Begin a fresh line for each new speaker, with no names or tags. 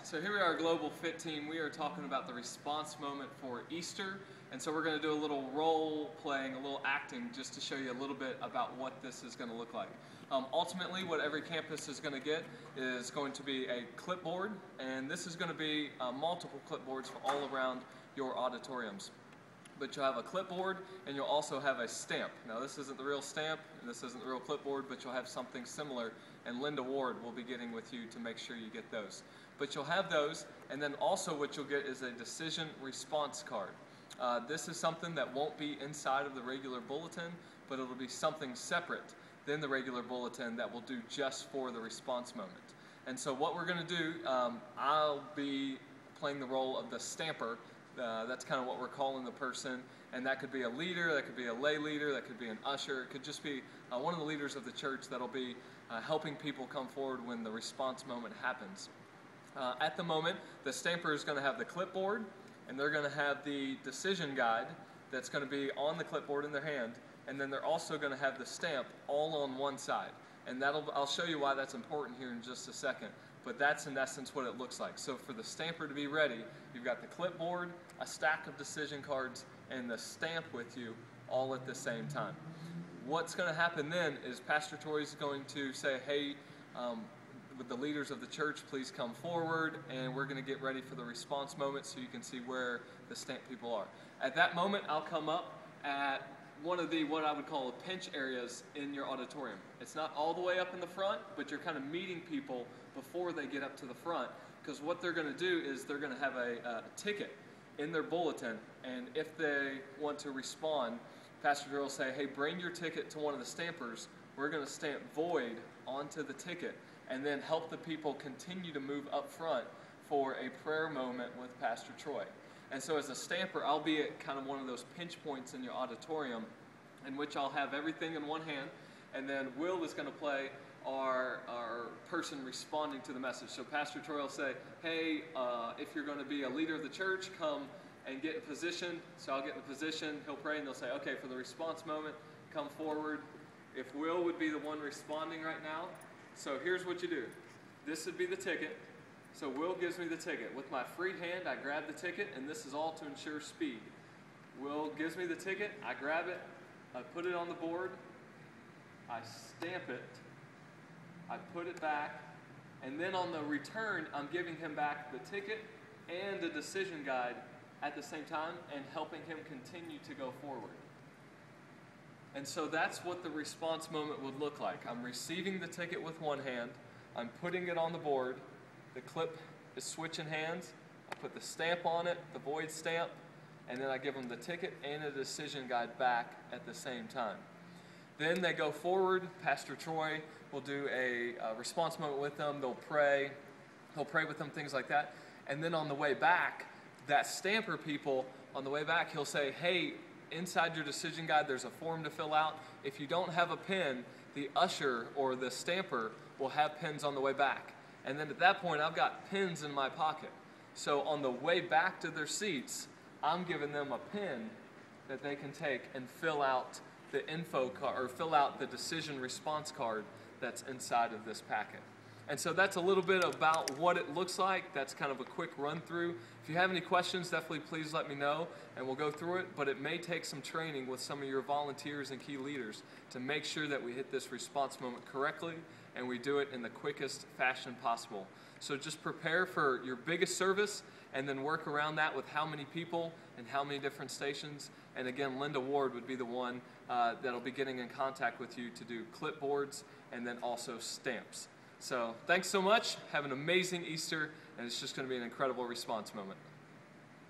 So here we are, Global Fit Team. We are talking about the response moment for Easter. And so we're going to do a little role playing, a little acting, just to show you a little bit about what this is going to look like. Ultimately, what every campus is going to get is going to be a clipboard. And this is going to be multiple clipboards for all around your auditoriums. But you'll have a clipboard and you'll also have a stamp. Now this isn't the real stamp and this isn't the real clipboard, but you'll have something similar, and Linda Ward will be getting with you to make sure you get those. But you'll have those, and then also what you'll get is a decision response card. This is something that won't be inside of the regular bulletin, but it'll be something separate than the regular bulletin that will do just for the response moment. And so what we're going to do, I'll be playing the role of the stamper. That's kind of what we're calling the person, and that could be a leader, that could be a lay leader, that could be an usher, it could just be one of the leaders of the church that'll be helping people come forward when the response moment happens. At the moment, the stamper is going to have the clipboard, and they're going to have the decision guide that's going to be on the clipboard in their hand, and then they're also going to have the stamp all on one side. And I'll show you why that's important here in just a second. But that's in essence what it looks like. So for the stamper to be ready, you've got the clipboard, a stack of decision cards, and the stamp with you all at the same time. What's going to happen then is Pastor Troy is going to say, hey, with the leaders of the church, please come forward, and we're going to get ready for the response moment so you can see where the stamp people are. At that moment, I'll come up at one of the, what I would call, pinch areas in your auditorium. It's not all the way up in the front, but you're kind of meeting people before they get up to the front, because what they're going to do is they're going to have a ticket in their bulletin, and if they want to respond, Pastor Drew will say, hey, bring your ticket to one of the stampers. We're going to stamp void onto the ticket, and then help the people continue to move up front for a prayer moment with Pastor Troy. And so as a stamper, I'll be at kind of one of those pinch points in your auditorium in which I'll have everything in one hand, and then Will is going to play our person responding to the message. So Pastor Troy will say, hey, if you're going to be a leader of the church, come and get in position. So I'll get in position, he'll pray, and they'll say, okay, for the response moment, come forward. If Will would be the one responding right now, so here's what you do. This would be the ticket. So Will gives me the ticket. With my free hand, I grab the ticket, and this is all to ensure speed. Will gives me the ticket, I grab it, I put it on the board, I stamp it, I put it back, and then on the return, I'm giving him back the ticket and the decision guide at the same time and helping him continue to go forward. And so that's what the response moment would look like. I'm receiving the ticket with one hand, I'm putting it on the board, the clip is switching hands, I put the stamp on it, the void stamp, and then I give them the ticket and a decision guide back at the same time. Then they go forward, Pastor Troy will do a response moment with them, they'll pray, he'll pray with them, things like that. And then on the way back, that stamper people, on the way back, he'll say, hey, inside your decision guide, there's a form to fill out. If you don't have a pen, the usher or the stamper will have pens on the way back. And then at that point, I've got pens in my pocket. So on the way back to their seats, I'm giving them a pen that they can take and fill out the info card, or fill out the decision response card that's inside of this packet. And so that's a little bit about what it looks like. That's kind of a quick run through. If you have any questions, definitely please let me know and we'll go through it. But it may take some training with some of your volunteers and key leaders to make sure that we hit this response moment correctly and we do it in the quickest fashion possible. So just prepare for your biggest service and then work around that with how many people and how many different stations. And again, Linda Ward would be the one that'll be getting in contact with you to do clipboards and then also stamps. So thanks so much. Have an amazing Easter, and it's just going to be an incredible response moment.